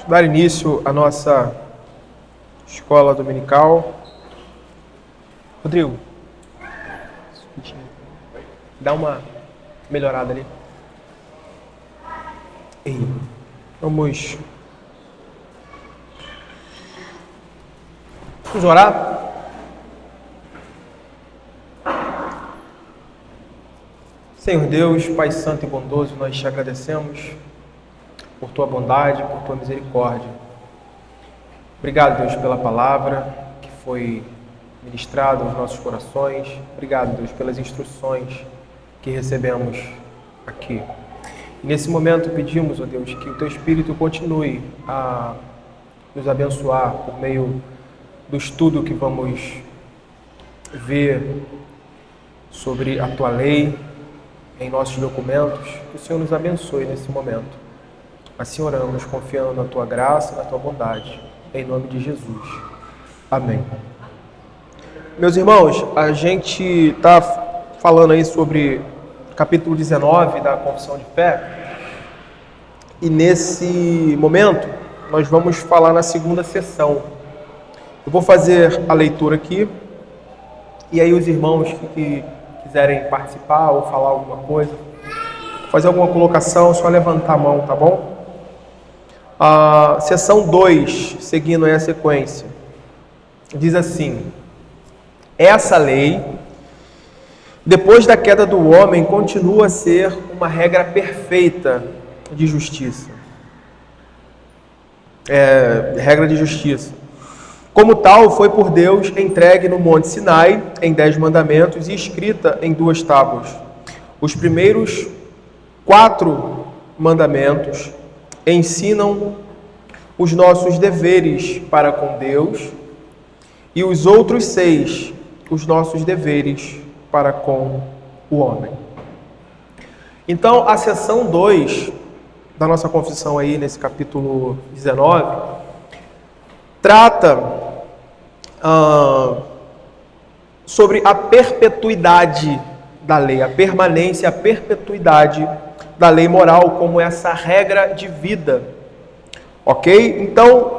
dar início à nossa escola dominical. Rodrigo, dá uma melhorada ali. Vamos orar? Senhor Deus, Pai Santo e bondoso, nós te agradecemos por Tua bondade, por Tua misericórdia. Obrigado, Deus, pela palavra que foi ministrada aos nossos corações. Obrigado, Deus, pelas instruções que recebemos aqui. E nesse momento pedimos, ó Deus, que o Teu Espírito continue a nos abençoar por meio do estudo que vamos ver sobre a Tua lei em nossos documentos. Que o Senhor nos abençoe nesse momento. Assim oramos, confiando na Tua graça, na Tua bondade, em nome de Jesus. Amém. Meus irmãos, a gente está falando aí sobre o capítulo 19 da Confissão de Fé, e nesse momento nós vamos falar na segunda sessão. Eu vou fazer a leitura aqui, e aí os irmãos que quiserem participar ou falar alguma coisa, fazer alguma colocação, é só levantar a mão, tá bom? A sessão 2, seguindo aí a sequência, diz assim: essa lei, depois da queda do homem, continua a ser uma regra perfeita de justiça. Regra de justiça. Como tal, foi por Deus entregue no Monte Sinai, em 10 mandamentos, e escrita em 2 tábuas. Os primeiros 4 mandamentos ensinam os nossos deveres para com Deus, e os outros 6, os nossos deveres para com o homem. Então, a seção 2 da nossa confissão aí, nesse capítulo 19, trata sobre a perpetuidade da lei, a permanência, a perpetuidade da lei moral como essa regra de vida, ok? Então,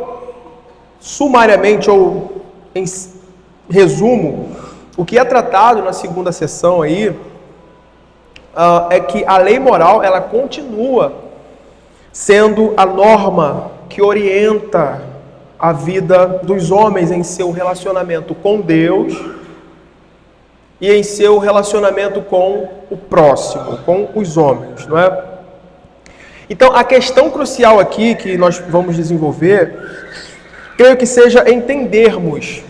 sumariamente ou em resumo, o que é tratado na segunda sessão aí é que a lei moral, ela continua sendo a norma que orienta a vida dos homens em seu relacionamento com Deus e em seu relacionamento com o próximo, com os homens, não é? Então, a questão crucial aqui que nós vamos desenvolver, creio que seja entendermos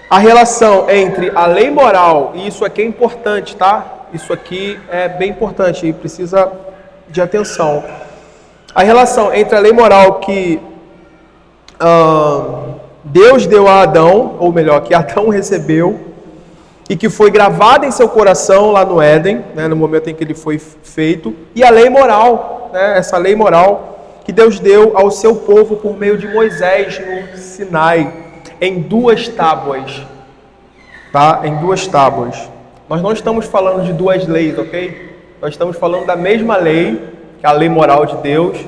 a relação entre a lei moral, e isso aqui é importante, tá? Isso aqui é bem importante e precisa de atenção. A relação entre a lei moral que Deus deu a Adão, ou melhor, que Adão recebeu, e que foi gravada em seu coração lá no Éden, né, no momento em que ele foi feito, e a lei moral, né, essa lei moral que Deus deu ao seu povo por meio de Moisés no Sinai, em 2 tábuas, tá? Em 2 tábuas. Nós não estamos falando de 2 leis, ok? Nós estamos falando da mesma lei, que é a lei moral de Deus,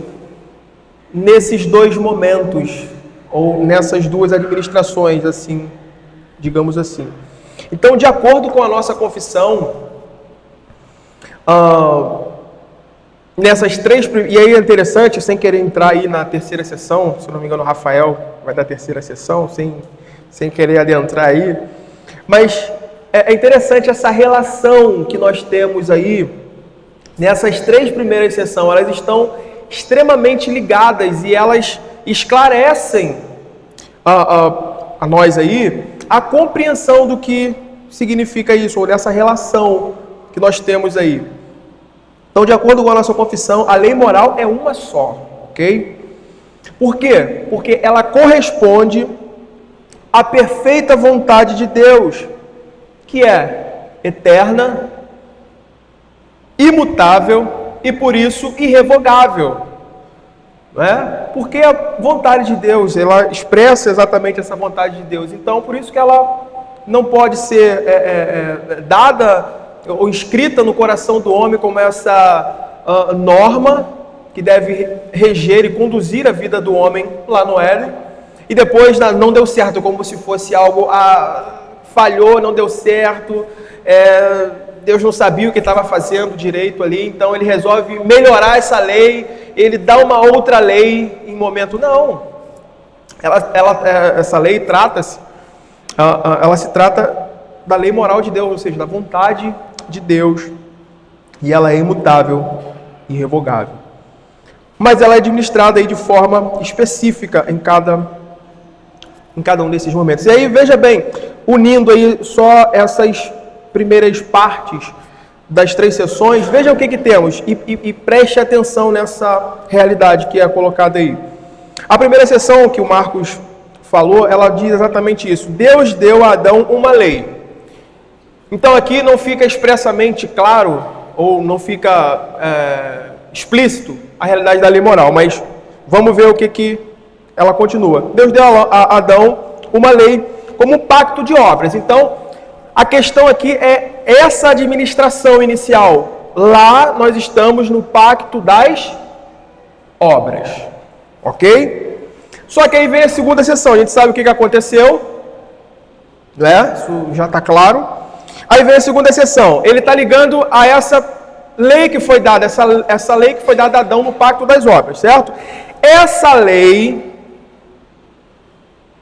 nesses 2 momentos, ou nessas 2 administrações, assim, digamos assim. Então, de acordo com a nossa confissão, nessas 3, e aí é interessante, sem querer entrar aí na terceira sessão, se não me engano o Rafael vai dar a terceira sessão, sem querer adentrar aí, mas é interessante essa relação que nós temos aí, nessas 3 primeiras sessões, elas estão extremamente ligadas e elas esclarecem a nós aí a compreensão do que significa isso, ou dessa relação que nós temos aí. Então, de acordo com a nossa confissão, a lei moral é uma só, ok? Por quê? Porque ela corresponde à perfeita vontade de Deus, que é eterna, imutável e, por isso, irrevogável. Não é? Porque a vontade de Deus, ela expressa exatamente essa vontade de Deus. Então, por isso que ela não pode ser dada ou escrita no coração do homem como essa norma que deve reger e conduzir a vida do homem lá no Éden, e depois não deu certo, como se fosse algo, falhou, não deu certo, Deus não sabia o que estava fazendo direito ali, então ele resolve melhorar essa lei, ele dá uma outra lei em momento, não, essa lei ela se trata da lei moral de Deus, ou seja, da vontade de Deus, e ela é imutável e irrevogável. Mas ela é administrada aí de forma específica em cada um desses momentos. E aí, veja bem, unindo aí só essas primeiras partes das 3 sessões, veja o que temos e preste atenção nessa realidade que é colocada aí. A primeira sessão que o Marcos falou, ela diz exatamente isso. Deus deu a Adão uma lei. Então aqui não fica expressamente claro, ou não fica explícito a realidade da lei moral, mas vamos ver o que ela continua. Deus deu a Adão uma lei como um pacto de obras. Então, a questão aqui é essa administração inicial. Lá nós estamos no pacto das obras, ok? Só que aí vem a segunda sessão, a gente sabe o que aconteceu, né? Isso já está claro. Aí vem a segunda sessão, ele está ligando a essa lei que foi dada, essa lei que foi dada a Adão no pacto das obras, certo? Essa lei,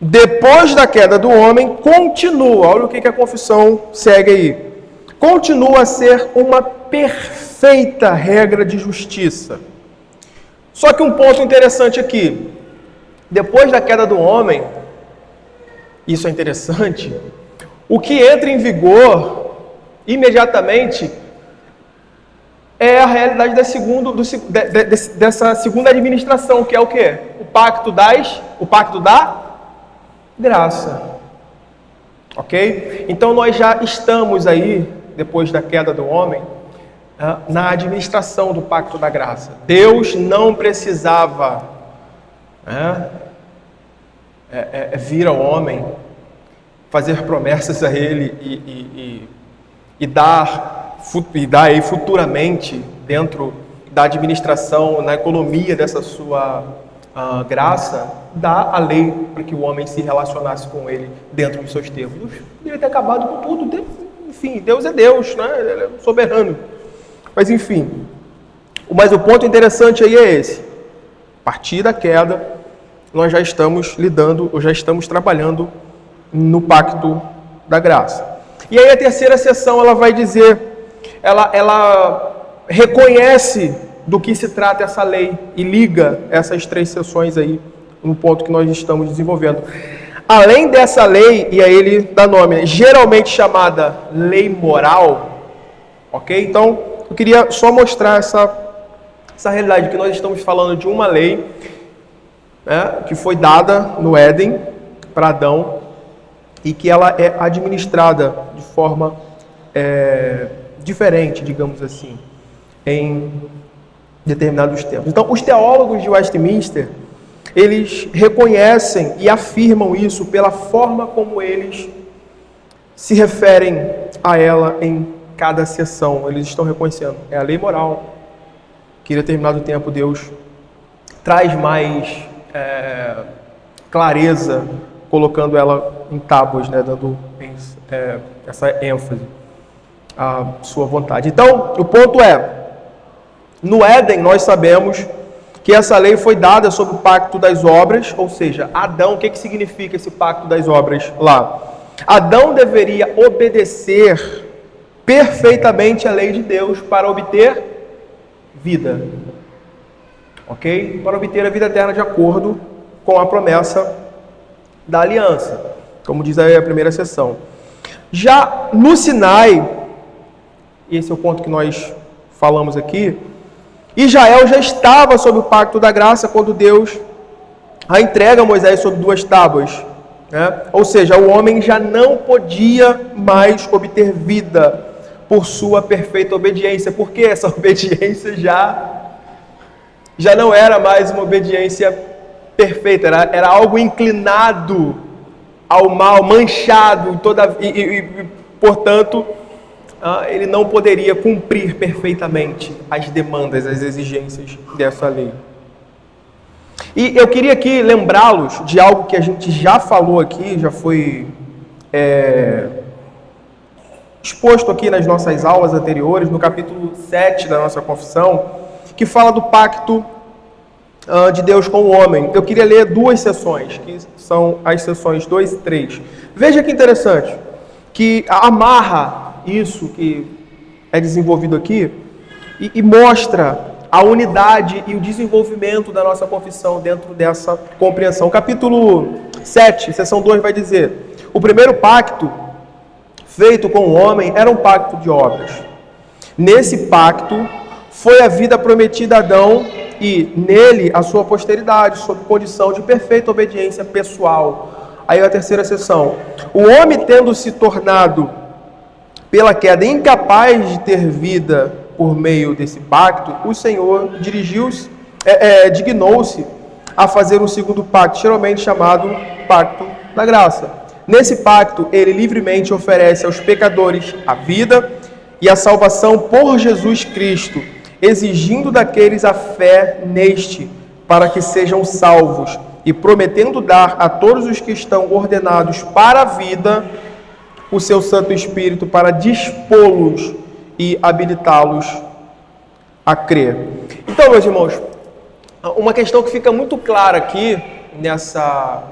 depois da queda do homem, continua, olha o que a confissão segue aí, continua a ser uma perfeita regra de justiça. Só que um ponto interessante aqui, depois da queda do homem, isso é interessante, o que entra em vigor imediatamente é a realidade dessa segunda administração, que é o quê? O pacto da graça. Ok? Então nós já estamos aí, depois da queda do homem, na administração do pacto da graça. Deus não precisava vir ao homem, fazer promessas a ele e dar aí futuramente, dentro da administração, na economia dessa sua graça, dá a lei para que o homem se relacionasse com ele dentro dos seus termos. Deus poderia ter acabado com tudo, enfim, Deus é Deus, né? Ele é soberano. Mas enfim, mas o ponto interessante aí é esse. A partir da queda, nós já estamos trabalhando no pacto da graça. E aí a terceira sessão, ela vai dizer, ela reconhece do que se trata essa lei e liga essas 3 sessões aí no ponto que nós estamos desenvolvendo. Além dessa lei, e aí ele dá nome, geralmente chamada lei moral, ok? Então, eu queria só mostrar essa realidade, que nós estamos falando de uma lei, né, que foi dada no Éden para Adão, e que ela é administrada de forma diferente, digamos assim, em determinados tempos. Então, os teólogos de Westminster, eles reconhecem e afirmam isso pela forma como eles se referem a ela em cada sessão. Eles estão reconhecendo, é a lei moral, que em determinado tempo Deus traz mais clareza, colocando ela em tábuas, né, dando essa ênfase à sua vontade. Então, o ponto é, no Éden nós sabemos que essa lei foi dada sob o pacto das obras, ou seja, Adão, o que significa esse pacto das obras lá? Adão deveria obedecer perfeitamente a lei de Deus para obter vida, ok? Para obter a vida eterna de acordo com a promessa da aliança, como diz aí a primeira sessão. Já no Sinai, esse é o ponto que nós falamos aqui, Israel já estava sob o pacto da graça quando Deus a entrega a Moisés sobre 2 tábuas, né? Ou seja, o homem já não podia mais obter vida por sua perfeita obediência, porque essa obediência já não era mais uma obediência perfeita, era algo inclinado ao mal, manchado, portanto, ele não poderia cumprir perfeitamente as demandas, as exigências dessa lei. E eu queria aqui lembrá-los de algo que a gente já falou aqui, já foi exposto aqui nas nossas aulas anteriores, no capítulo 7 da nossa confissão, que fala do pacto de Deus com o homem. Eu queria ler 2 sessões, que são as sessões 2 e 3. Veja que interessante, que amarra isso que é desenvolvido aqui e mostra a unidade e o desenvolvimento da nossa confissão dentro dessa compreensão. Capítulo 7, seção 2 vai dizer: o primeiro pacto feito com o homem era um pacto de obras. Nesse pacto foi a vida prometida a Adão e nele a sua posteridade, sob condição de perfeita obediência pessoal. Aí a terceira seção: o homem, tendo se tornado pela queda incapaz de ter vida por meio desse pacto, o Senhor dignou-se a fazer um segundo pacto, geralmente chamado pacto da graça. Nesse pacto, ele livremente oferece aos pecadores a vida e a salvação por Jesus Cristo, exigindo daqueles a fé neste, para que sejam salvos, e prometendo dar a todos os que estão ordenados para a vida o seu Santo Espírito para dispô-los e habilitá-los a crer. Então, meus irmãos, uma questão que fica muito clara aqui nessa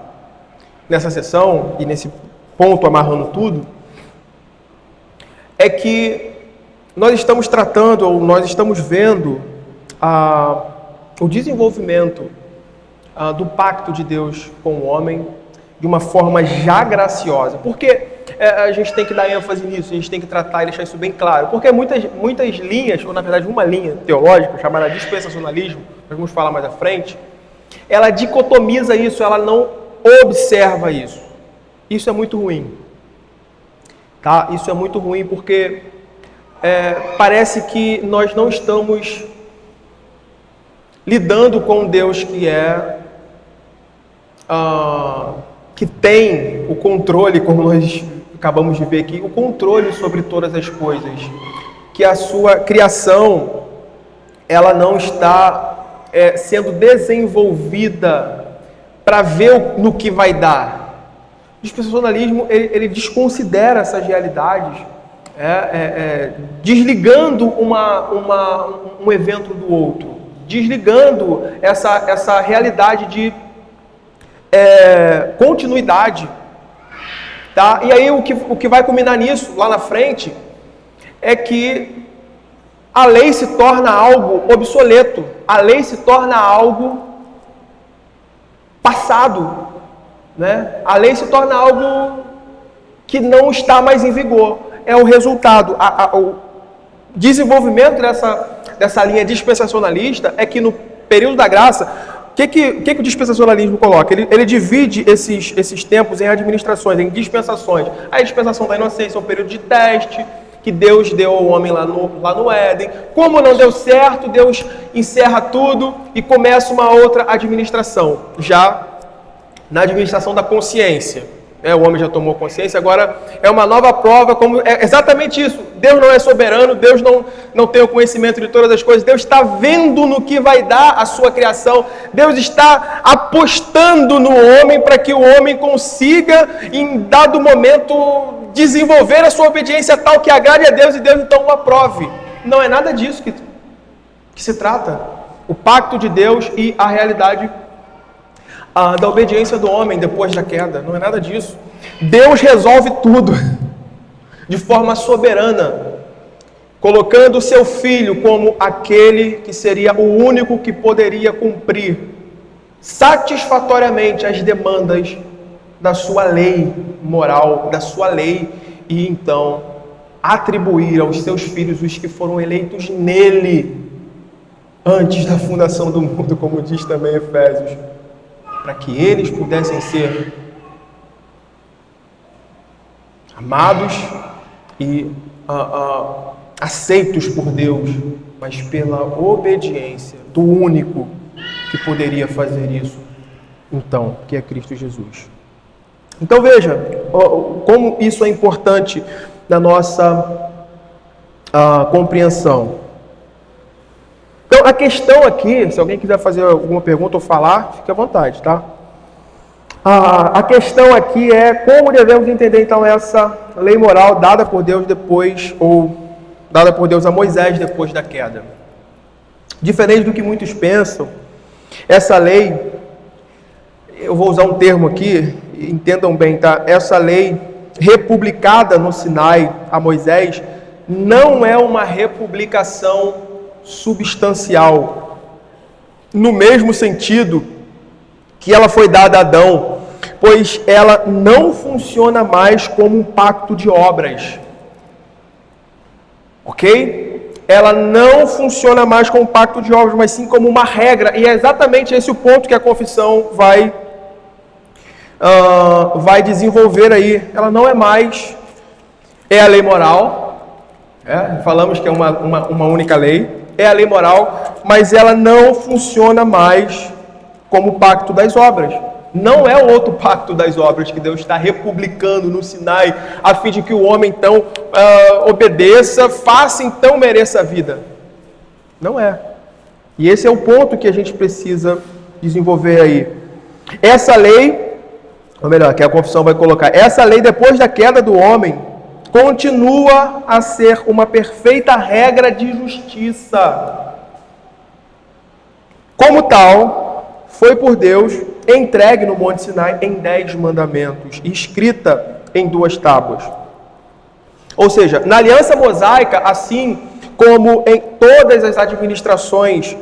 sessão e nesse ponto amarrando tudo, é que nós estamos tratando, ou nós estamos vendo o desenvolvimento do pacto de Deus com o homem de uma forma já graciosa. Porque a gente tem que dar ênfase nisso, a gente tem que tratar e deixar isso bem claro. Porque muitas linhas, ou na verdade uma linha teológica, chamada dispensacionalismo, nós vamos falar mais à frente, ela dicotomiza isso, ela não observa isso. Isso é muito ruim. Tá? Isso é muito ruim porque parece que nós não estamos lidando com Deus que tem o controle, como nós acabamos de ver aqui, o controle sobre todas as coisas, que a sua criação ela não está sendo desenvolvida para ver no que vai dar. O dispensacionalismo ele desconsidera essas realidades, desligando um evento do outro, desligando essa realidade de continuidade, tá? E aí o que vai culminar nisso lá na frente é que a lei se torna algo obsoleto, a lei se torna algo passado, né? A lei se torna algo que não está mais em vigor. É o resultado, o desenvolvimento dessa linha dispensacionalista é que no período da graça, o que o dispensacionalismo coloca? Ele divide esses tempos em administrações, em dispensações. A dispensação da inocência é um período de teste que Deus deu ao homem lá no Éden. Como não deu certo, Deus encerra tudo e começa uma outra administração, já na administração da consciência. O homem já tomou consciência, agora é uma nova prova, como é exatamente isso. Deus não é soberano, Deus não tem o conhecimento de todas as coisas, Deus está vendo no que vai dar a sua criação, Deus está apostando no homem para que o homem consiga, em dado momento, desenvolver a sua obediência tal que agrade a Deus e Deus então o aprove. Não é nada disso que se trata. O pacto de Deus e a realidade da obediência do homem depois da queda, não é nada disso. Deus resolve tudo de forma soberana, colocando o seu filho como aquele que seria o único que poderia cumprir satisfatoriamente as demandas da sua lei moral, da sua lei, e então atribuir aos seus filhos os que foram eleitos nele antes da fundação do mundo, como diz também Efésios, para que eles pudessem ser amados e aceitos por Deus, mas pela obediência do único que poderia fazer isso, então, que é Cristo Jesus. Então veja como isso é importante na nossa compreensão. Então, a questão aqui, se alguém quiser fazer alguma pergunta ou falar, fique à vontade, tá? A questão aqui é como devemos entender, então, essa lei moral dada por Deus depois, ou dada por Deus a Moisés depois da queda. Diferente do que muitos pensam, essa lei, eu vou usar um termo aqui, entendam bem, tá? Essa lei republicada no Sinai a Moisés não é uma republicação substancial, no mesmo sentido que ela foi dada a Adão, pois ela não funciona mais como um pacto de obras. Ok? Ela não funciona mais como um pacto de obras, mas sim como uma regra. E é exatamente esse o ponto que a confissão vai desenvolver aí. Ela não é mais, é a lei moral. Falamos que é uma única lei. É a lei moral, mas ela não funciona mais como o pacto das obras. Não é o outro pacto das obras que Deus está republicando no Sinai, a fim de que o homem então obedeça, faça então mereça a vida. Não é. E esse é o ponto que a gente precisa desenvolver aí. Essa lei, ou melhor, que a confissão vai colocar, essa lei depois da queda do homem, continua a ser uma perfeita regra de justiça. Como tal, foi por Deus entregue no Monte Sinai em 10 mandamentos, escrita em 2 tábuas. Ou seja, na aliança mosaica, assim como em todas as administrações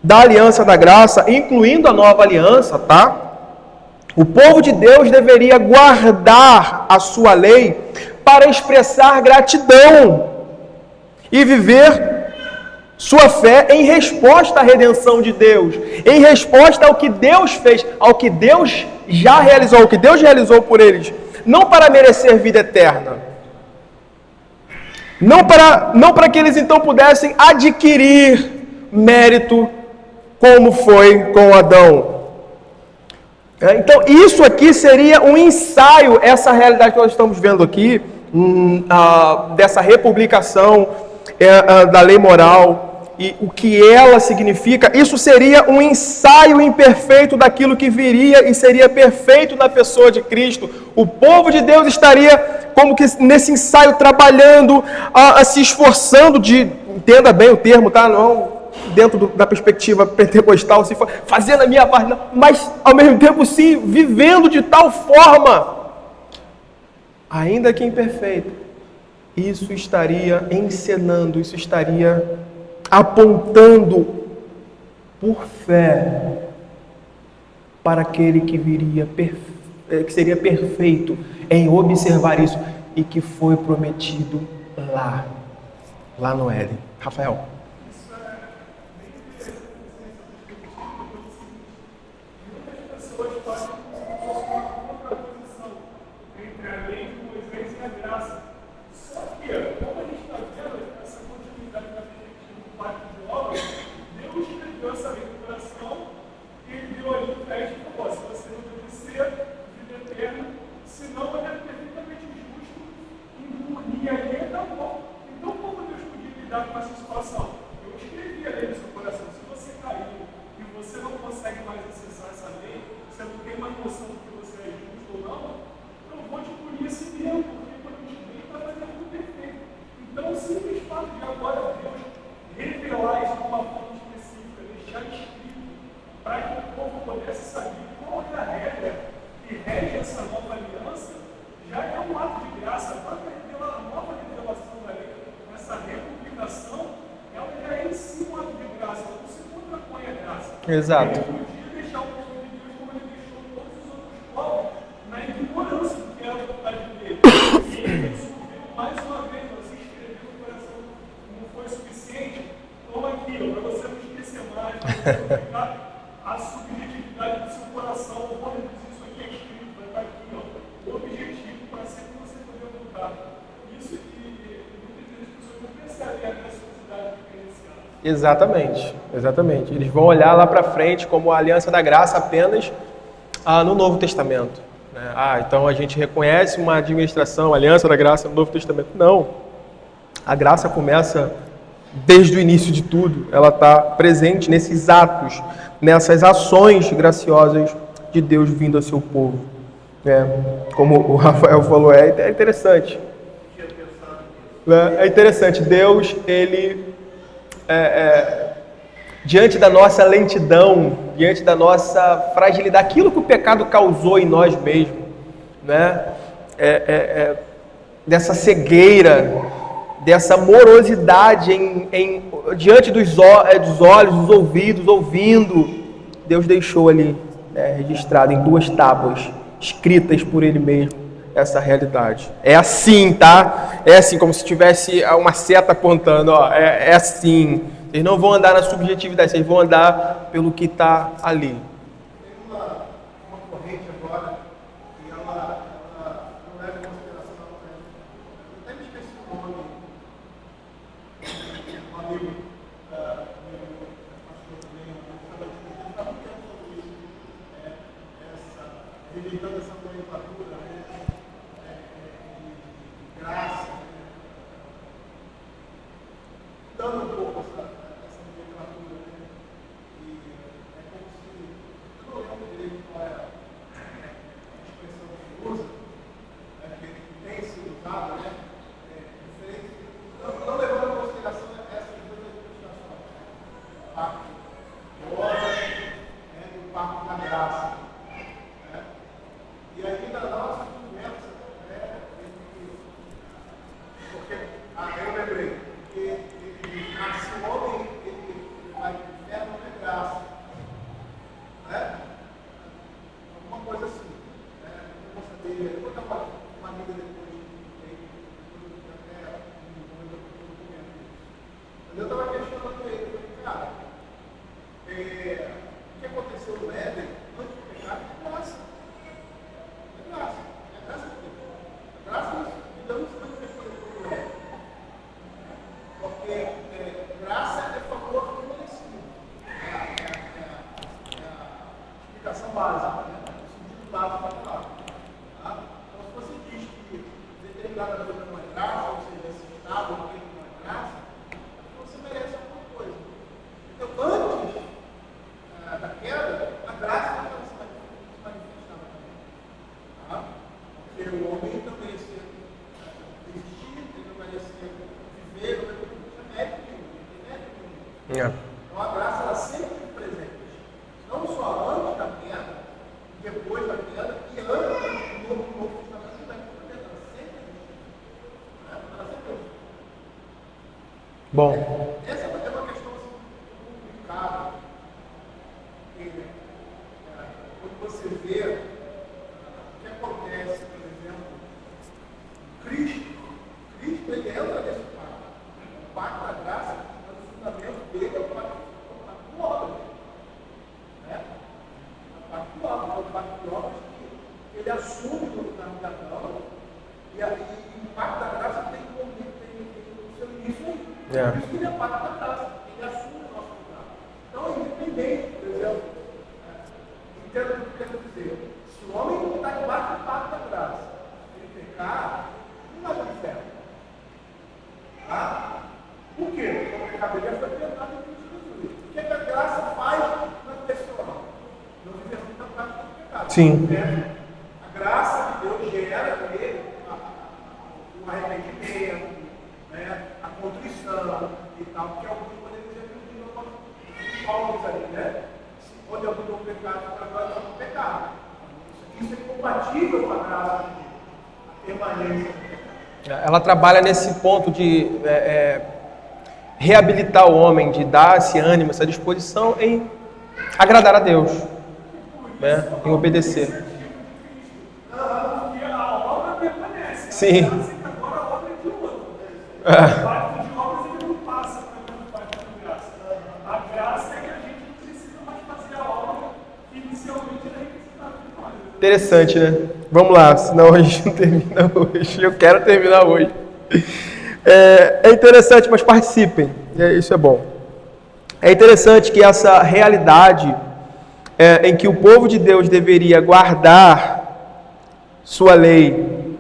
da aliança da graça, incluindo a nova aliança, tá? O povo de Deus deveria guardar a sua lei para expressar gratidão e viver sua fé em resposta à redenção de Deus, em resposta ao que Deus fez, ao que Deus já realizou, ao que Deus realizou por eles, não para merecer vida eterna, não para que eles então pudessem adquirir mérito como foi com Adão. Então isso aqui seria um ensaio, essa realidade que nós estamos vendo aqui, dessa republicação da lei moral, e o que ela significa, isso seria um ensaio imperfeito daquilo que viria e seria perfeito na pessoa de Cristo. O povo de Deus estaria como que nesse ensaio trabalhando, se esforçando entenda bem o termo, tá? Não dentro da perspectiva pentecostal, se fazendo a minha parte, não, mas ao mesmo tempo sim, vivendo de tal forma, ainda que imperfeito, isso estaria encenando, isso estaria apontando por fé para aquele que viria, que seria perfeito em observar isso e que foi prometido lá no Éden. Rafael. Exato. A subjetividade do seu coração, eu vou reduzir isso aqui, é escrito, vai estar aqui, ó, o objetivo para sempre você poder lutar. Isso que muitas vezes as pessoas não percebem a necessidade diferenciada. Exatamente. Eles vão olhar lá para frente como a aliança da graça apenas no Novo Testamento. Né? Então a gente reconhece uma administração, a aliança da graça no Novo Testamento. Não. A graça começa desde o início de tudo. Ela está presente nesses atos, nessas ações graciosas de Deus vindo ao seu povo. Como o Rafael falou, é interessante. É interessante. Deus, ele... diante da nossa lentidão, diante da nossa fragilidade, aquilo que o pecado causou em nós mesmos, né? Dessa cegueira, dessa morosidade diante dos olhos, dos ouvidos, ouvindo, Deus deixou ali, registrado em 2 tábuas, escritas por Ele mesmo, essa realidade. É assim, tá? É assim, como se tivesse uma seta apontando, ó, é assim. Vocês não vão andar na subjetividade, vocês vão andar pelo que está ali. Tem uma corrente agora que ela não leva em consideração, eu até me esqueci o nome, um amigo, pastor também, ele está muito tempo sobre isso, rejeitando essa nomenclatura de graça, dando um pouco essa nomenclatura, e é como se, eu não lembro direito qual é a expressão que ele usa, que tem sido usada, diferente, não levando em consideração essas 2 administrações, o pacto de obras e o pacto da graça. E aí da nossa conversa, porque eu lembrei que se o homem ele vai para o inferno, não é graça, alguma coisa assim, eu vou saber, eu vou dar uma amiga depois, mas eu estava questionando ele, eu falei, cara, o que aconteceu no Éden, antes do pecado, é graça. É graça de Deus. A graça de Deus não se manifestou depois do Éden. Porque graça é favor merecido. É a explicação básica, o sentido básico da palavra. Então, se você diz que determinada coisa não é graça, ou seja, esse estado não é graça, você merece alguma coisa. Então, antes da queda, a graça não se manifestava também. Porque o homem não merecia existir, ele não merecia viver, não merecia mérito nenhum. Então a graça ela sempre esteve presente. Não só antes da queda, depois da queda e antes do Novo Testamento da queda. Ela sempre existiu. Ela sempre existiu. Bom. Essa é uma questão assim, complicada. Quando você vê o que acontece, por exemplo, Cristo ele entra nesse pacto. O pacto da graça, o fundamento dele é o pacto de obras. O pacto de obras, é o pacto de obras que ele assume na Adão, e o pacto da graça tem o seu início aí. Por isso que ele é o pacto da graça, ele assume o nosso lugar. Então, independente, por exemplo, entenda o que eu quero dizer. Se o homem não está debaixo do pacto da graça, ele pecar, não vai para o inferno. Por quê? Porque o pecado dele foi perdoado em Cristo Jesus. O que a graça faz na pessoa? Não vivemos na prática do pecado. Sim. A graça de Deus gera nele o arrependimento, a contrição e tal, porque alguns podem dizer que não Paulo ali, onde abundou o pecado, agora está no pecado. Isso é compatível com a graça de Deus, a permanência do pecado. Ela trabalha nesse ponto de reabilitar o homem, de dar esse ânimo, essa disposição em agradar a Deus, em obedecer. Porque a obra permanece. Sim. Agora a obra é de outro. O pacto de obras ele não passa para o pacto de graça. A graça é que a gente não precisa mais fazer a obra que inicialmente era requisitada de nós. Interessante, né? Vamos lá, senão a gente não termina hoje. Eu quero terminar hoje. É interessante, mas participem. Isso é bom. É interessante que essa realidade em que o povo de Deus deveria guardar sua lei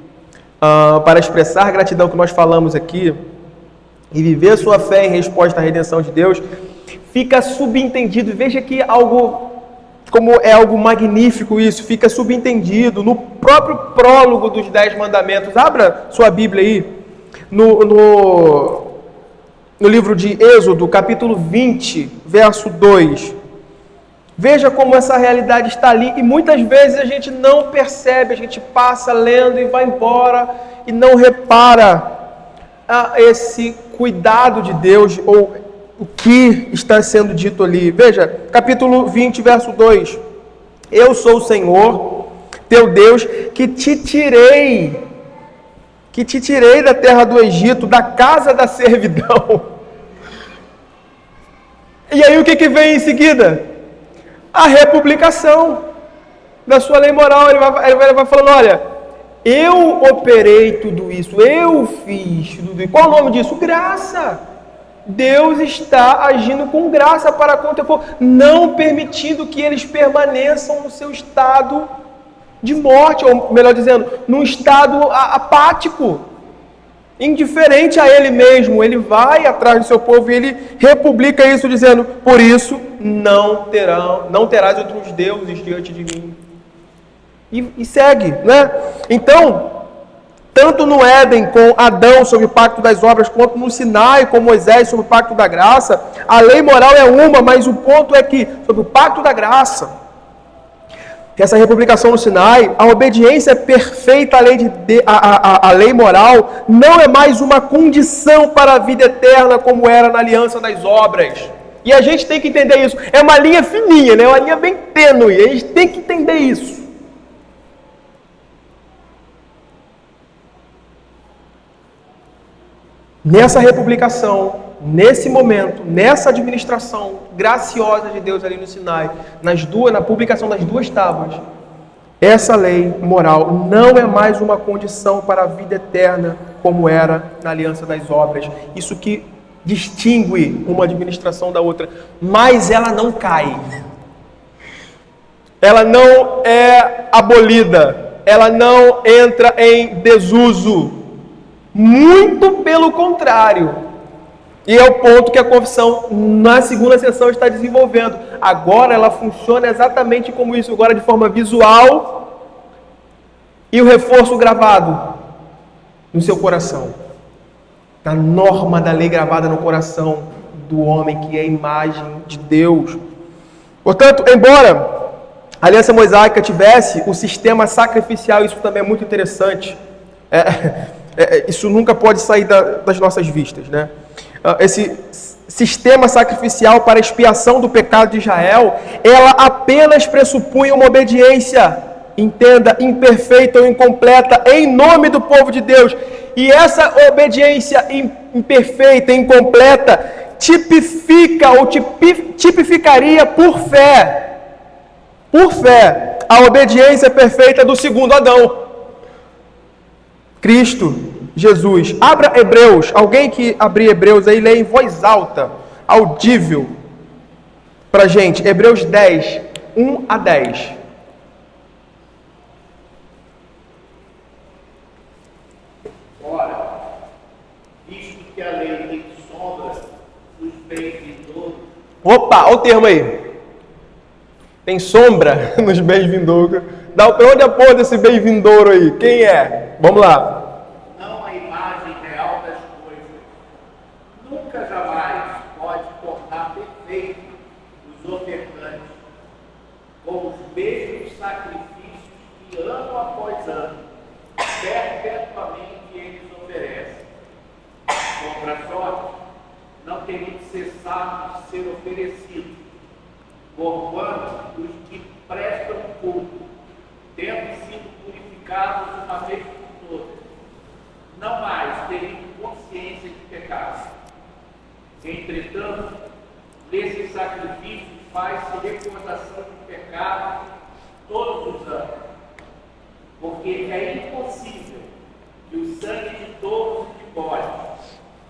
para expressar gratidão que nós falamos aqui, e viver a sua fé em resposta à redenção de Deus, fica subentendido. Veja que como é algo magnífico isso, fica subentendido no próprio prólogo dos 10 mandamentos. Abra sua Bíblia aí, no livro de Êxodo, capítulo 20, verso 2. Veja como essa realidade está ali, e muitas vezes a gente não percebe, a gente passa lendo e vai embora, e não repara esse cuidado de Deus, ou o que está sendo dito ali. Veja, capítulo 20, verso 2. Eu sou o Senhor, teu Deus, que te tirei da terra do Egito, da casa da servidão. E aí o que vem em seguida? A republicação da sua lei moral. Ele vai falando, olha, eu operei tudo isso, eu fiz tudo isso. Qual o nome disso? Graça. Deus está agindo com graça para contra o povo, não permitindo que eles permaneçam no seu estado de morte, ou melhor dizendo, num estado apático, indiferente a ele mesmo. Ele vai atrás do seu povo e ele republica isso dizendo, por isso não terás outros deuses diante de mim. E segue, né? Então, tanto no Éden com Adão sob o pacto das obras, quanto no Sinai com Moisés sob o pacto da graça, a lei moral é uma, mas o ponto é que, sob o pacto da graça, essa republicação no Sinai, a obediência perfeita à lei moral não é mais uma condição para a vida eterna como era na aliança das obras. E a gente tem que entender isso. É uma linha fininha, né? Uma linha bem tênue. A gente tem que entender isso. Nessa republicação, nesse momento, nessa administração graciosa de Deus ali no Sinai, na publicação das 2 tábuas, essa lei moral não é mais uma condição para a vida eterna como era na aliança das obras. Isso que distingue uma administração da outra, mas ela não cai. Ela não é abolida, ela não entra em desuso. Muito pelo contrário. E é o ponto que a confissão, na segunda sessão, está desenvolvendo. Agora ela funciona exatamente como isso, agora de forma visual e o reforço gravado no seu coração. A norma da lei gravada no coração do homem, que é a imagem de Deus. Portanto, embora a aliança mosaica tivesse o sistema sacrificial, isso também é muito interessante. Isso nunca pode sair das nossas vistas, né? Esse sistema sacrificial para expiação do pecado de Israel, ela apenas pressupunha uma obediência, entenda, imperfeita ou incompleta, em nome do povo de Deus. E essa obediência imperfeita, incompleta, tipificaria por fé, a obediência perfeita do segundo Adão, Cristo Jesus. Abra Hebreus, alguém que abrir Hebreus aí, lê em voz alta, audível, pra gente, Hebreus 10, 1 a 10. Ora, visto que a lei tem sombra dos bens vindouros. Opa, olha o termo aí. Tem sombra nos bens vindouros. Dá para onde aponta esse bem vindouro aí? Quem é? Vamos lá. Não a imagem real das coisas. Nunca jamais pode tornar perfeito os ofertantes, com os mesmos sacrifícios que ano após ano, perpetuamente eles oferecem. Contra a sorte, não teriam de cessar de ser oferecidos, porquanto os que prestam culto, tendo sido purificados uma vez por todas, não mais teriam consciência de pecado. Entretanto, nesses sacrifícios faz-se recordação de pecado todos os anos, porque é impossível que o sangue de todos os que bodes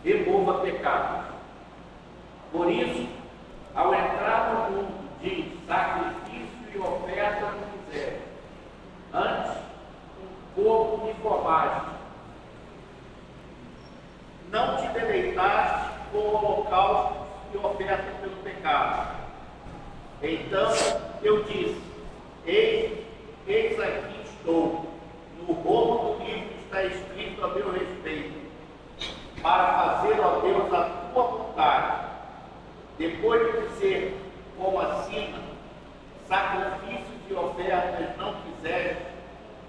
remova pecado. Por isso, ao entrar no mundo de sacrifício e oferta não fizeram, antes um corpo me formaste. Não te deleitaste eu disse, eis aqui estou, no rolo do livro está escrito a meu respeito, para fazer, ó Deus, a tua vontade. Depois de dizer, como acima, sacrifícios e ofertas não quiseres,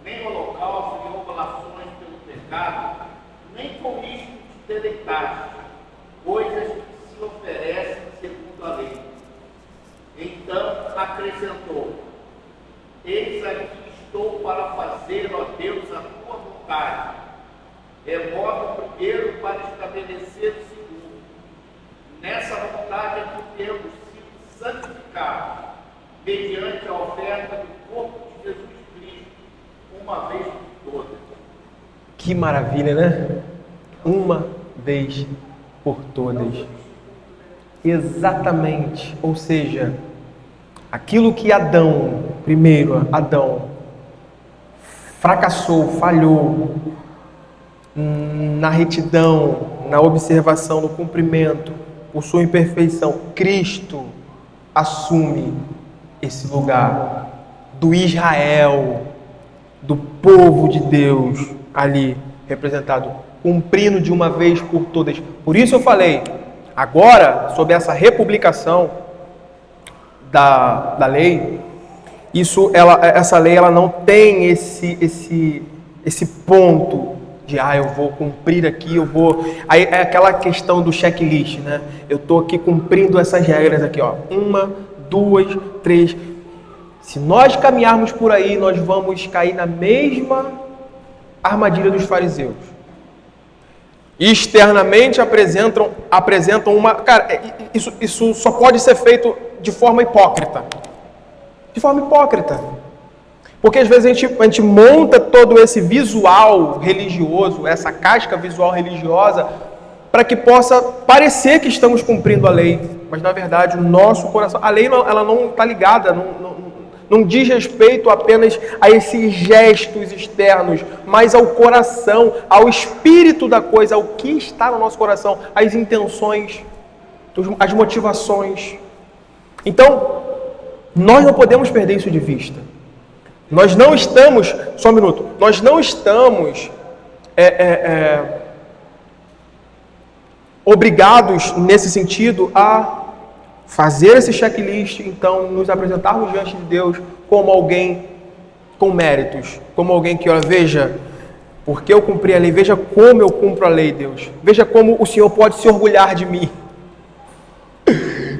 nem holocaustos e oblações pelo pecado, nem com isto te deleitaste, coisas que se oferecem segundo a lei. Então acrescentou, eis aqui estou para fazer, ó Deus, a tua vontade. Remoda o primeiro para estabelecer o segundo. Nessa vontade é que temos sido santificados, mediante a oferta do corpo de Jesus Cristo, uma vez por todas. Que maravilha, né? Uma vez por todas. Exatamente. Ou seja, aquilo que Adão, fracassou, falhou na retidão, na observação, no cumprimento, por sua imperfeição, Cristo assume esse lugar do Israel, do povo de Deus ali representado, cumprindo de uma vez por todas. Por isso eu falei, agora, sobre essa republicação da lei, essa lei ela não tem esse ponto de, eu vou cumprir aqui, Aí é aquela questão do checklist, né? Eu estou aqui cumprindo essas regras aqui, ó. 1, 2, 3. Se nós caminharmos por aí, nós vamos cair na mesma armadilha dos fariseus. Externamente apresentam uma... Cara, isso só pode ser feito de forma hipócrita. De forma hipócrita. Porque às vezes a gente monta todo esse visual religioso, essa casca visual religiosa, para que possa parecer que estamos cumprindo a lei. Mas na verdade o nosso coração... A lei ela não está ligada, não diz respeito apenas a esses gestos externos, mas ao coração, ao espírito da coisa, ao que está no nosso coração, as intenções, as motivações. Então, nós não podemos perder isso de vista. Nós não estamos, só um minuto, nós não estamos obrigados nesse sentido a fazer esse checklist, então nos apresentarmos diante de Deus como alguém com méritos, como alguém que, veja, porque eu cumpri a lei, veja como eu cumpro a lei, Deus, veja como o Senhor pode se orgulhar de mim,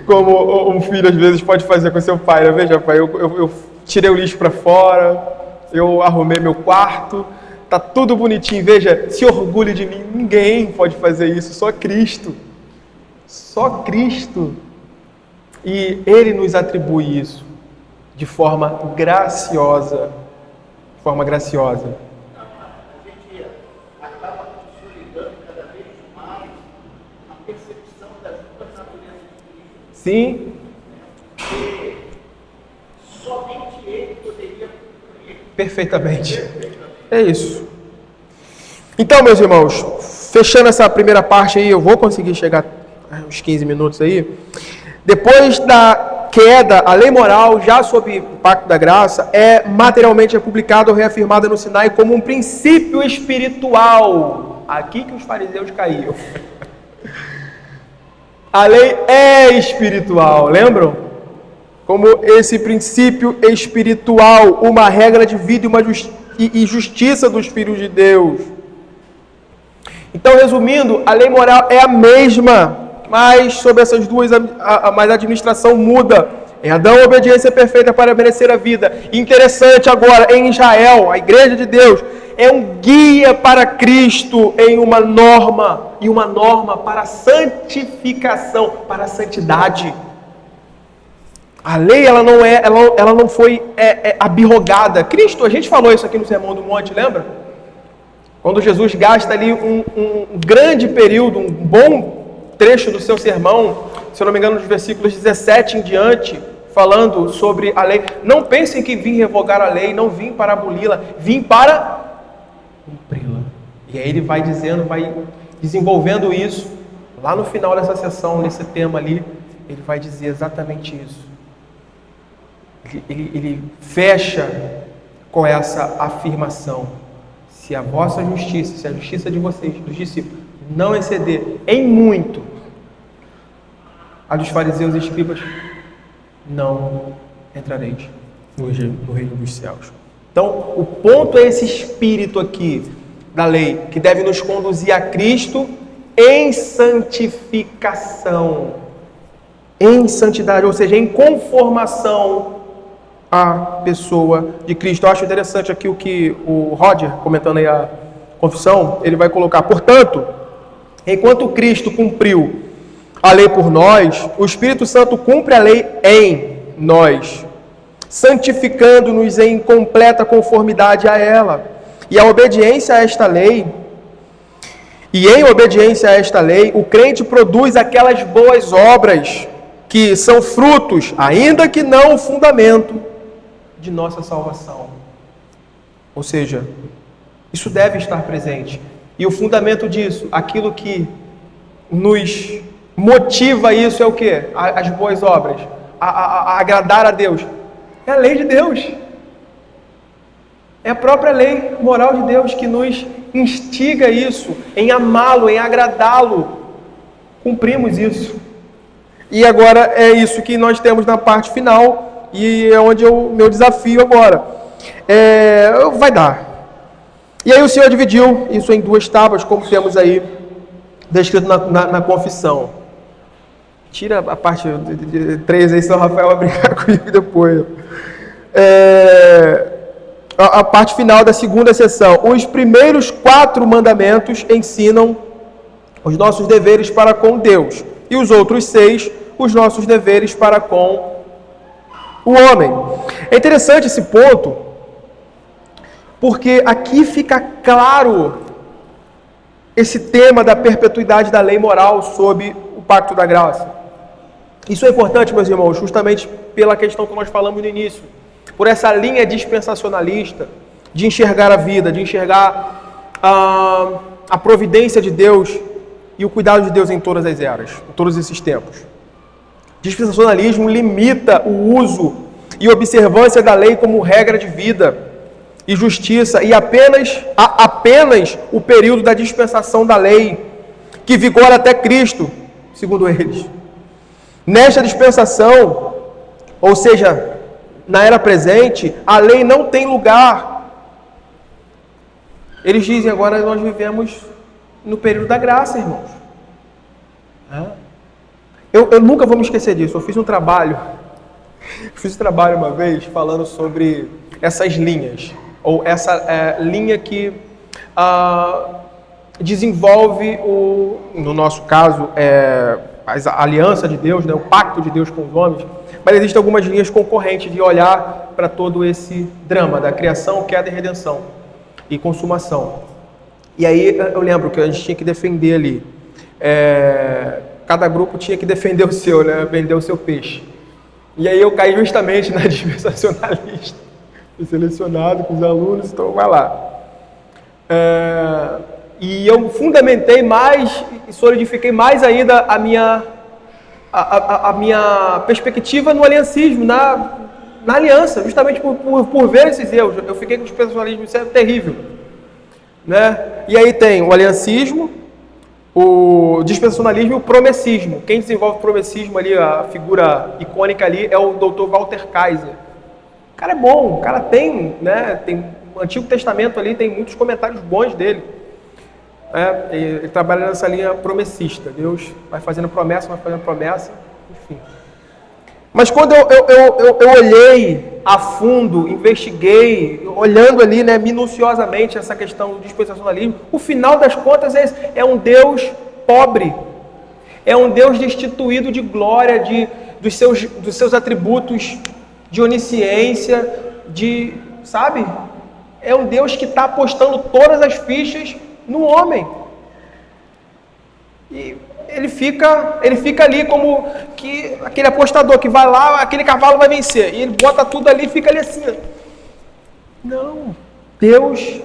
como um filho às vezes pode fazer com seu pai, né? Veja, pai, eu tirei o lixo para fora, eu arrumei meu quarto, tá tudo bonitinho, veja, se orgulhe de mim. Ninguém pode fazer isso, só Cristo. E Ele nos atribui isso de forma graciosa. A gente acaba consolidando cada vez mais a percepção das duas naturezas de Cristo. Sim. Porque somente Ele poderia cumprir. Perfeitamente. É isso. Então, meus irmãos, fechando essa primeira parte aí, eu vou conseguir chegar a uns 15 minutos aí. Depois da queda, a lei moral, já sob o pacto da graça, é materialmente republicada ou reafirmada no Sinai como um princípio espiritual. Aqui que os fariseus caíam. A lei é espiritual, lembram? Como esse princípio espiritual, uma regra de vida e justiça dos filhos de Deus. Então, resumindo, a lei moral é a mesma, mas sobre essas duas, mas a administração muda. Em Adão, a obediência perfeita para merecer a vida. Interessante agora, em Israel, a igreja de Deus é um guia para Cristo em uma norma, e uma norma para a santificação, para a santidade. A lei, ela não foi abirrogada. Cristo, a gente falou isso aqui no Sermão do Monte, lembra? Quando Jesus gasta ali um grande período, um bom trecho do seu sermão, se eu não me engano, dos versículos 17 em diante, falando sobre a lei. Não pensem que vim revogar a lei, não vim para aboli-la, vim para cumpri-la. E aí ele vai dizendo, vai desenvolvendo isso. Lá no final dessa sessão, nesse tema ali, ele vai dizer exatamente isso. ele fecha com essa afirmação: se a vossa justiça, se a justiça de vocês, dos discípulos, não exceder em muito a dos fariseus e escribas, não entrareis no reino dos céus. Então, o ponto é esse espírito aqui da lei, que deve nos conduzir a Cristo em santificação, em santidade, ou seja, em conformação à pessoa de Cristo. Eu acho interessante aqui o que o Roger, comentando aí a confissão, ele vai colocar: portanto, enquanto Cristo cumpriu a lei por nós, o Espírito Santo cumpre a lei em nós, santificando-nos em completa conformidade a ela. E a obediência a esta lei, e em obediência a esta lei, o crente produz aquelas boas obras que são frutos, ainda que não o fundamento de nossa salvação. Ou seja, isso deve estar presente. E o fundamento disso, aquilo que nos motiva isso é o quê? As boas obras, a agradar a Deus. É a lei de Deus. É a própria lei moral de Deus que nos instiga isso, em amá-lo, em agradá-lo. Cumprimos isso. E agora é isso que nós temos na parte final, e é onde é o meu desafio agora. Vai dar. E aí o Senhor dividiu isso em 2 tábuas, como temos aí descrito na confissão. Tira a parte de 3 aí, senão o Rafael vai brincar comigo depois. A parte final da segunda sessão. Os primeiros 4 mandamentos ensinam os nossos deveres para com Deus. E os outros 6, os nossos deveres para com o homem. É interessante esse ponto, porque aqui fica claro esse tema da perpetuidade da lei moral sob o pacto da graça. Isso é importante, meus irmãos, justamente pela questão que nós falamos no início. Por essa linha dispensacionalista de enxergar a vida, de enxergar a providência de Deus e o cuidado de Deus em todas as eras, em todos esses tempos. Dispensacionalismo limita o uso e observância da lei como regra de vida e justiça, e apenas o período da dispensação da lei, que vigora até Cristo, segundo eles. Nesta dispensação, ou seja, na era presente, a lei não tem lugar. Eles dizem: agora nós vivemos no período da graça, irmãos. Eu nunca vou me esquecer disso. Eu fiz um trabalho uma vez falando sobre essas linhas, ou essa linha que desenvolve no nosso caso, a aliança de Deus, né, o pacto de Deus com os homens. Mas existem algumas linhas concorrentes de olhar para todo esse drama da criação, queda e redenção e consumação. E aí eu lembro que a gente tinha que defender ali. Cada grupo tinha que defender o seu, né? Vender o seu peixe. E aí eu caí justamente na dispensacionalista. Fui selecionado com os alunos, então vai lá. E eu fundamentei mais e solidifiquei mais ainda a minha perspectiva no aliancismo, na aliança, justamente por ver esses erros. Eu fiquei com o dispensacionalismo, isso é terrível, né? E aí tem o aliancismo, o dispensacionalismo e o promessismo. Quem desenvolve o promessismo ali, a figura icônica ali, é o Dr. Walter Kaiser. O cara é bom, o cara tem, né? Tem o Antigo Testamento ali, tem muitos comentários bons dele. Ele trabalha nessa linha promessista. Deus vai fazendo promessa, enfim. Mas quando eu olhei a fundo, investiguei, olhando ali, né, minuciosamente essa questão do dispensacionalismo, o final das contas é um Deus pobre, é um Deus destituído de glória, dos seus atributos de onisciência, sabe? É um Deus que está apostando todas as fichas no homem. E ele fica ali como que aquele apostador que vai lá, aquele cavalo vai vencer. E ele bota tudo ali e fica ali assim. Não. Deus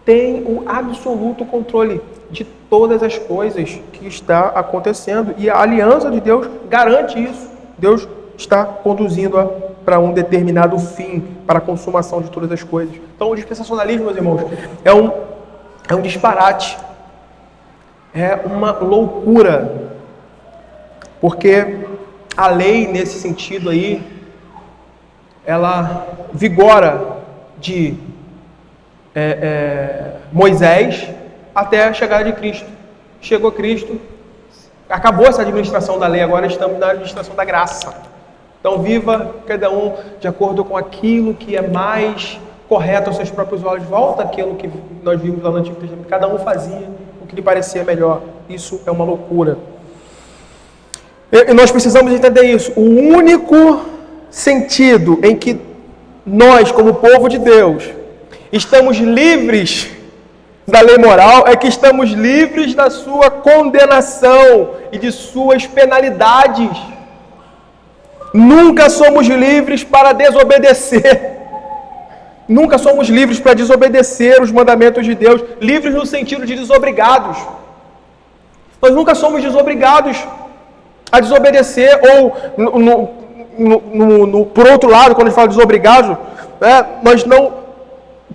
tem o absoluto controle de todas as coisas que está acontecendo. E a aliança de Deus garante isso. Deus está conduzindo para um determinado fim, para a consumação de todas as coisas. Então, o dispensacionalismo, meus irmãos, é um disparate, é uma loucura, porque a lei, nesse sentido aí, ela vigora de Moisés até a chegada de Cristo. Chegou Cristo, acabou essa administração da lei, agora estamos na administração da graça. Então viva cada um de acordo com aquilo que é mais correto aos seus próprios olhos. Volta àquilo que nós vimos lá no Antigo Testamento. Cada um fazia o que lhe parecia melhor. Isso é uma loucura. E nós precisamos entender isso. O único sentido em que nós, como povo de Deus, estamos livres da lei moral é que estamos livres da sua condenação e de suas penalidades. Nunca somos livres para desobedecer. Nunca somos livres para desobedecer os mandamentos de Deus. Livres no sentido de desobrigados. Nós nunca somos desobrigados a desobedecer. Ou, por outro lado, quando a gente fala desobrigados, nós não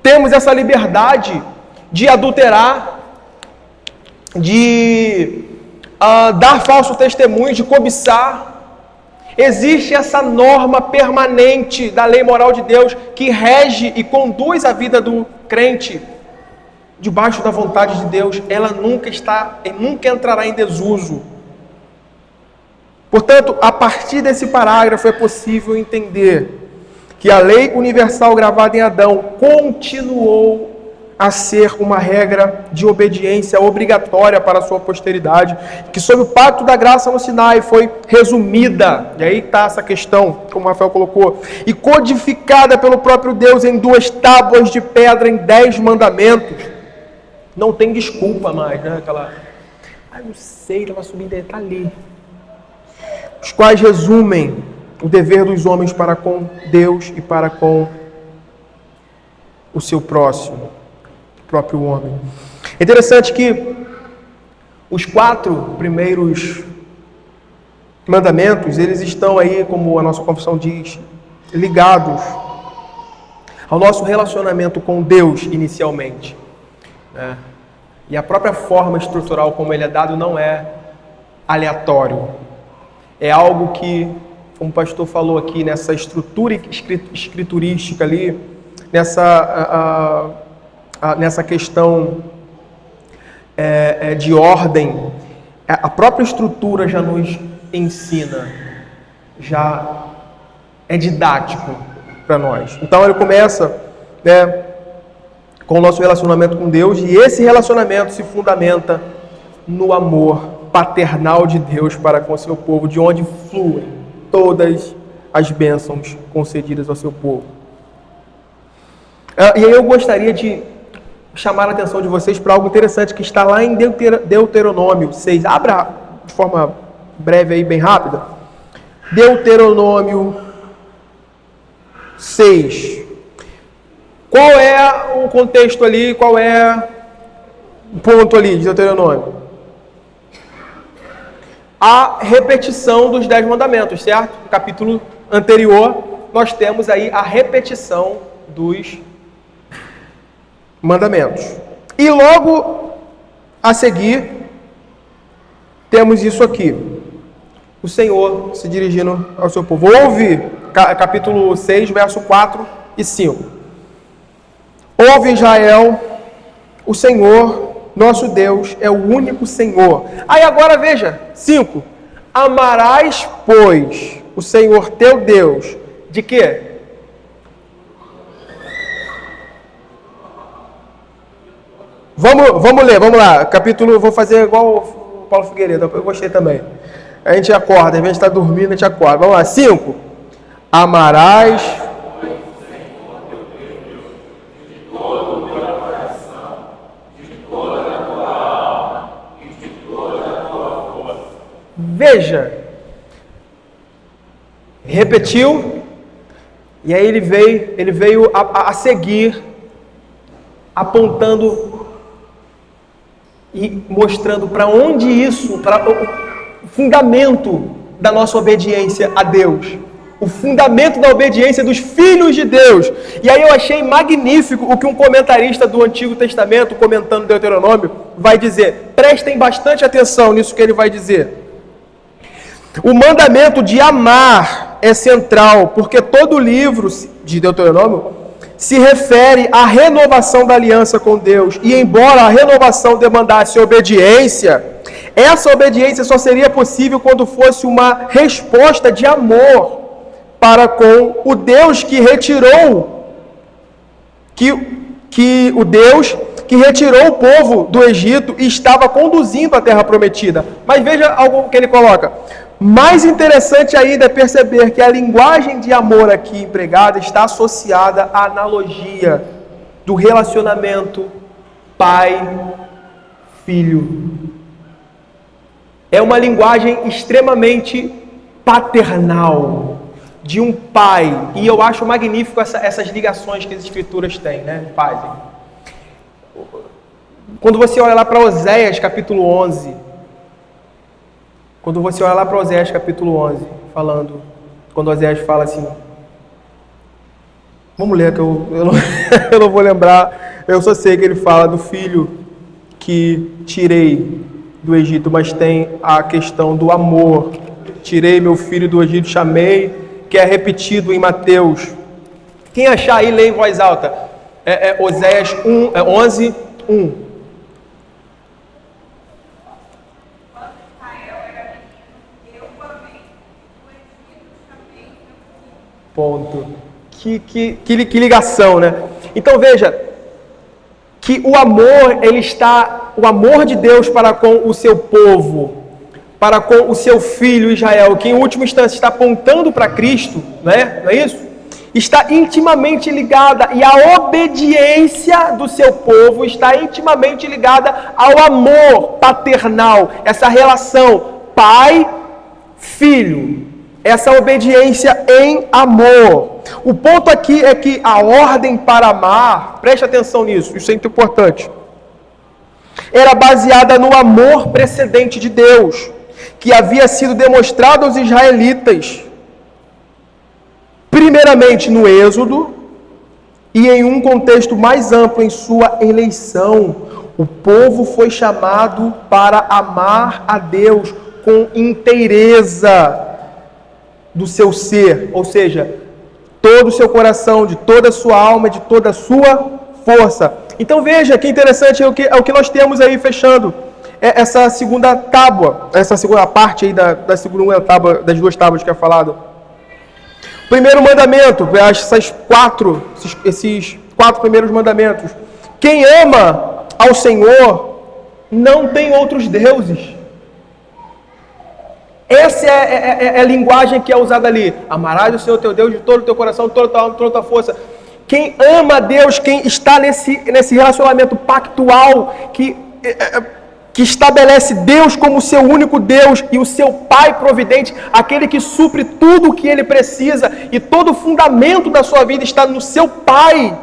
temos essa liberdade de adulterar, de dar falso testemunho, de cobiçar. Existe essa norma permanente da lei moral de Deus que rege e conduz a vida do crente debaixo da vontade de Deus. Ela nunca entrará em desuso. Portanto, a partir desse parágrafo é possível entender que a lei universal gravada em Adão continuou a ser uma regra de obediência obrigatória para a sua posteridade, que sob o pacto da graça no Sinai foi resumida, e aí está essa questão, como o Rafael colocou, e codificada pelo próprio Deus em 2 tábuas de pedra em 10 mandamentos. Não tem desculpa mais, né? Não sei, estava subindo, está ali. Os quais resumem o dever dos homens para com Deus e para com o seu próximo. Próprio homem. É interessante que os 4 primeiros mandamentos, eles estão aí, como a nossa confissão diz, ligados ao nosso relacionamento com Deus inicialmente, né? E a própria forma estrutural como ele é dado não é aleatório. É algo que, como o pastor falou aqui, nessa estrutura escriturística ali, nessa questão de ordem, a própria estrutura já nos ensina, já é didático para nós. Então ele começa, com o nosso relacionamento com Deus, e esse relacionamento se fundamenta no amor paternal de Deus para com o seu povo, de onde fluem todas as bênçãos concedidas ao seu povo. E aí eu gostaria de chamar a atenção de vocês para algo interessante que está lá em Deuteronômio 6. Abra de forma breve aí, bem rápida. Deuteronômio 6. Qual é o contexto ali? Qual é o ponto ali de Deuteronômio? A repetição dos 10 mandamentos, certo? No capítulo anterior, nós temos aí a repetição dos mandamentos. E logo a seguir, temos isso aqui. O Senhor se dirigindo ao seu povo. Ouve, capítulo 6, verso 4 e 5. Ouve, Israel, o Senhor, nosso Deus, é o único Senhor. Aí agora veja, 5. Amarás, pois, o Senhor teu Deus, de quê? Vamos ler, vamos lá. Capítulo, vou fazer igual o Paulo Figueiredo, eu gostei também. A gente acorda, ao invés de estar dormindo, a gente acorda. Vamos lá, 5. Amarás veja, repetiu, e aí ele veio a seguir, apontando e mostrando para onde isso, para o fundamento da nossa obediência a Deus. o fundamento da obediência dos filhos de Deus. E aí eu achei magnífico o que um comentarista do Antigo Testamento, comentando Deuteronômio, vai dizer. Prestem bastante atenção nisso que ele vai dizer. O mandamento de amar é central, porque todo o livro de Deuteronômio se refere à renovação da aliança com Deus. E embora a renovação demandasse obediência, essa obediência só seria possível quando fosse uma resposta de amor para com o Deus que retirou, o Deus que retirou o povo do Egito e estava conduzindo a terra prometida. Mas veja algo que ele coloca. Mais interessante ainda é perceber que a linguagem de amor aqui empregada está associada à analogia do relacionamento pai-filho. É uma linguagem extremamente paternal de um pai. E eu acho magnífico essas ligações que as escrituras têm, né? Fazem. Quando você olha lá para Oséias capítulo 11, quando Oséias fala assim, vamos ler que eu não vou lembrar, eu só sei que ele fala do filho que tirei do Egito, mas tem a questão do amor. Tirei meu filho do Egito, chamei, que é repetido em Mateus. Quem achar aí, lê em voz alta. Oséias 11, 1. Ponto. Que ligação, né? Então veja, que o amor de Deus para com o seu povo, para com o seu filho Israel, que em última instância está apontando para Cristo, né? Não é isso? Está intimamente ligada, e a obediência do seu povo está intimamente ligada ao amor paternal, essa relação pai-filho. Essa obediência em amor. O ponto aqui é que a ordem para amar, preste atenção nisso, isso é muito importante, era baseada no amor precedente de Deus, que havia sido demonstrado aos israelitas, primeiramente no Êxodo, e em um contexto mais amplo em sua eleição. O povo foi chamado para amar a Deus com inteireza do seu ser, ou seja, todo o seu coração, de toda a sua alma, de toda a sua força. Então veja que interessante é o que nós temos aí fechando essa segunda tábua, essa segunda parte aí da segunda tábua, das duas tábuas que é falado. Primeiro mandamento, esses quatro primeiros mandamentos. Quem ama ao Senhor não tem outros deuses. Essa é a linguagem que é usada ali. Amarás o Senhor teu Deus de todo o teu coração, de toda a tua alma, de toda a tua força. Quem ama a Deus, quem está nesse relacionamento pactual, que estabelece Deus como o seu único Deus e o seu Pai providente, aquele que supre tudo o que ele precisa, e todo o fundamento da sua vida está no seu Pai.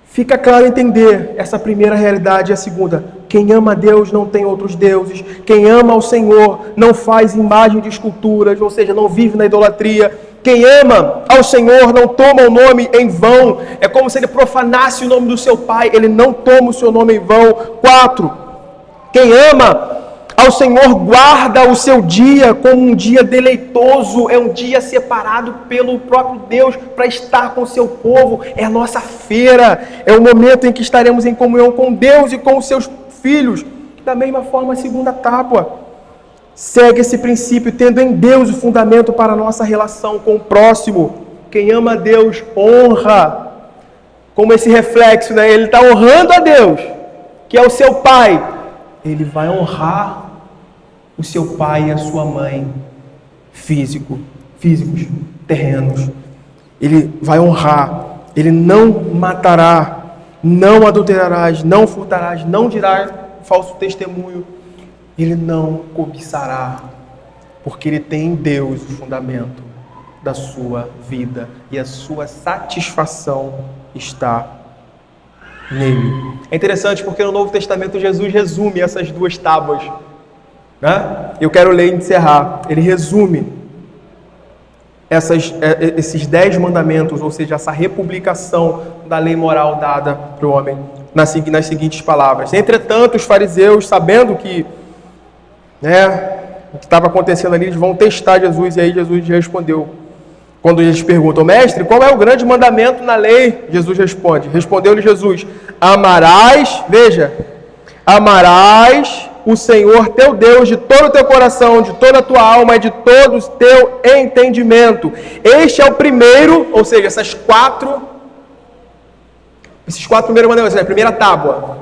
Fica claro entender essa primeira realidade e a segunda. Quem ama a Deus não tem outros deuses. Quem ama ao Senhor não faz imagem de esculturas, ou seja, não vive na idolatria. Quem ama ao Senhor não toma o nome em vão. É como se ele profanasse o nome do seu Pai. Ele não toma o seu nome em vão. 4. Quem ama ao Senhor guarda o seu dia como um dia deleitoso. É um dia separado pelo próprio Deus para estar com o seu povo. É a nossa feira. É o momento em que estaremos em comunhão com Deus e com os seus filhos. Da mesma forma, a segunda tábua segue esse princípio, tendo em Deus o fundamento para a nossa relação com o próximo. Quem ama a Deus honra, como esse reflexo, né? Ele está honrando a Deus, que é o seu Pai. Ele vai honrar o seu pai e a sua mãe físicos, terrenos. Ele vai honrar. Ele não matará, não adulterarás, não furtarás, não dirás falso testemunho. Ele não cobiçará, porque ele tem em Deus o fundamento da sua vida e a sua satisfação está nele. É interessante porque no Novo Testamento Jesus resume essas duas tábuas, né? Eu quero ler e encerrar. Ele resume esses 10 mandamentos, ou seja, essa republicação da lei moral dada para o homem, nas seguintes palavras. Entretanto, os fariseus, sabendo que o que estava acontecendo ali, eles vão testar Jesus, e aí Jesus respondeu. Quando eles perguntam, mestre, qual é o grande mandamento na lei? Jesus responde. Respondeu-lhe Jesus, amarás o Senhor teu Deus de todo o teu coração, de toda a tua alma e de todo o teu entendimento. Este é o primeiro, ou seja, esses quatro primeiros mandamentos, a primeira tábua.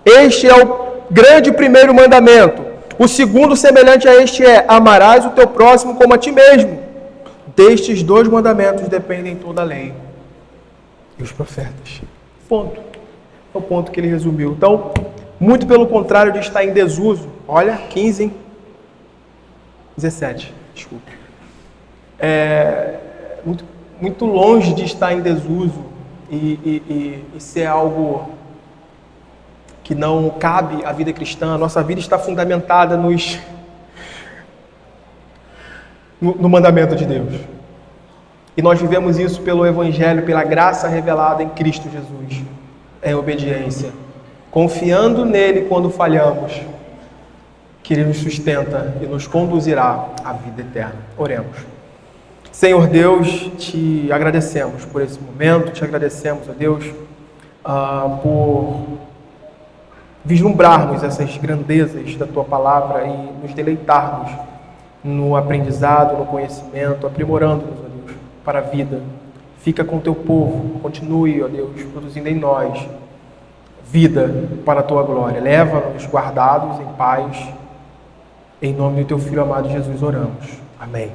Este é o grande primeiro mandamento. O segundo semelhante a este é, amarás o teu próximo como a ti mesmo. Destes 2 mandamentos dependem toda a lei e os profetas. Ponto. É o ponto que ele resumiu. Então, muito pelo contrário de estar em desuso. Olha, 17. Desculpa. Muito longe de estar em desuso e ser algo que não cabe à vida cristã. A nossa vida está fundamentada no mandamento de Deus. E nós vivemos isso pelo Evangelho, pela graça revelada em Cristo Jesus, em obediência, confiando nele quando falhamos, que ele nos sustenta e nos conduzirá à vida eterna. Oremos. Senhor Deus, te agradecemos por esse momento, te agradecemos, ó Deus, por vislumbrarmos essas grandezas da tua palavra e nos deleitarmos no aprendizado, no conhecimento, aprimorando-nos, ó Deus, para a vida. Fica com o teu povo, continue, ó Deus, produzindo em nós vida para a tua glória. Leva-nos guardados em paz. Em nome do teu Filho amado Jesus oramos. Amém.